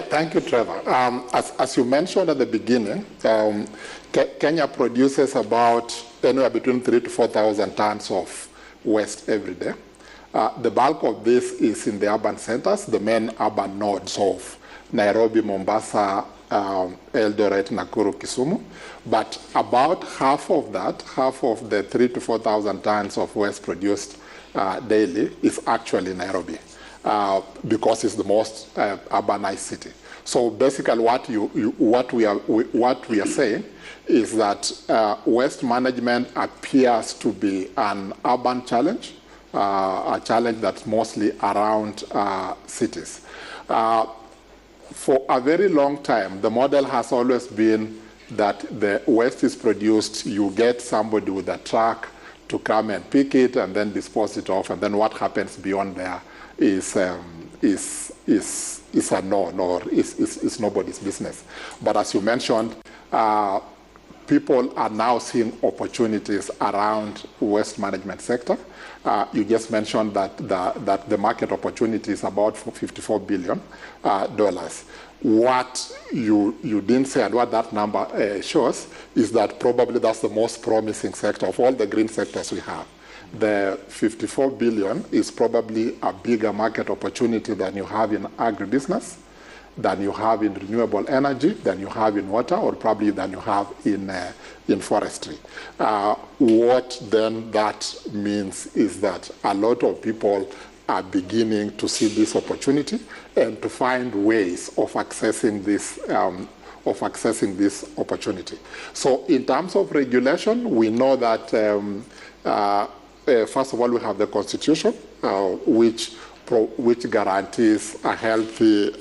thank you, Trevor. As you mentioned at the beginning, Kenya produces about anywhere between 3,000 to 4,000 tons of waste every day. The bulk of this is in the urban centers, the main urban nodes of Nairobi, Mombasa, Eldoret, Nakuru, Kisumu. But about half of that, half of the 3,000 to 4,000 tons of waste produced daily is actually Nairobi, because it's the most urbanized city. So basically, what we are saying is that waste management appears to be an urban challenge, a challenge that's mostly around cities. For a very long time, the model has always been that the waste is produced, you get somebody with a truck to come and pick it and then dispose it off, and then what happens beyond there is unknown, or is nobody's business. But as you mentioned, people are now seeing opportunities around waste management sector. You just mentioned that the market opportunity is about $54 billion. What you didn't say, and what that number shows, is that probably that's the most promising sector of all the green sectors we have. The 54 billion is probably a bigger market opportunity than you have in agribusiness, than you have in renewable energy, than you have in water, or probably than you have in forestry. What then that means is that a lot of people are beginning to see this opportunity and to find ways of accessing this opportunity. So in terms of regulation, we know that first of all, we have the Constitution, which guarantees a healthy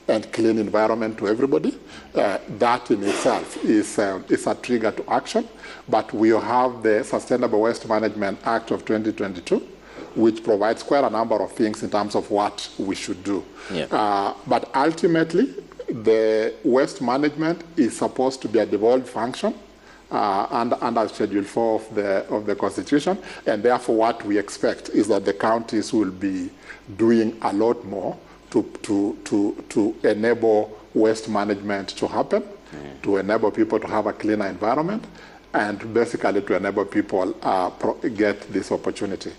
and clean environment to everybody. That in itself is a trigger to action. But we have the Sustainable Waste Management Act of 2022, which provides quite a number of things in terms of what we should do. Yeah. But ultimately, the waste management is supposed to be a devolved function under Schedule 4 of the Constitution, and therefore what we expect is that the counties will be doing a lot more to enable waste management to happen, to enable people to have a cleaner environment, and basically to enable people get this opportunity.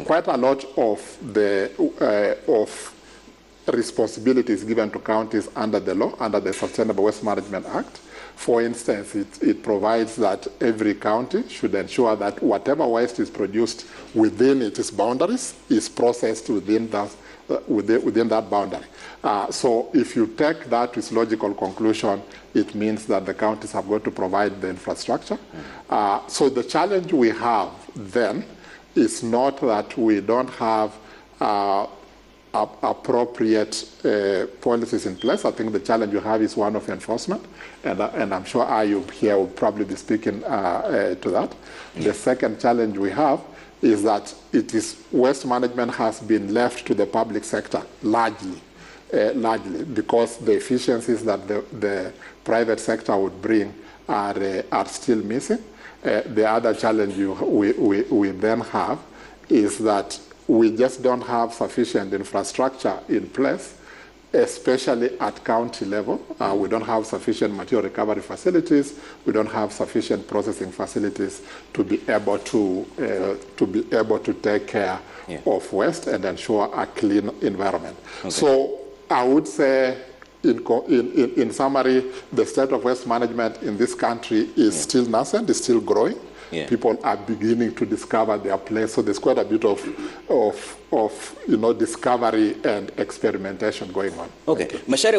Quite a lot of the responsibility is given to counties under the law, under the Sustainable Waste Management Act. For instance, it provides that every county should ensure that whatever waste is produced within its boundaries is processed within that boundary. So if you take that to its logical conclusion, it means that the counties have got to provide the infrastructure. So the challenge we have then is not that we don't have appropriate policies in place. I think the challenge you have is one of enforcement, and I'm sure Ayub here will probably be speaking to that. The second challenge we have is that waste management has been left to the public sector largely because the efficiencies that the private sector would bring are still missing. The other challenge we then have is that we just don't have sufficient infrastructure in place, especially at county level. We don't have sufficient material recovery facilities. We don't have sufficient processing facilities to be able to take care of waste and ensure a clean environment. Okay. So I would say, in summary, the state of waste management in this country is still nascent, is still growing. Yeah. People are beginning to discover their place, so there's quite a bit of discovery and experimentation going on. Okay, Macharia.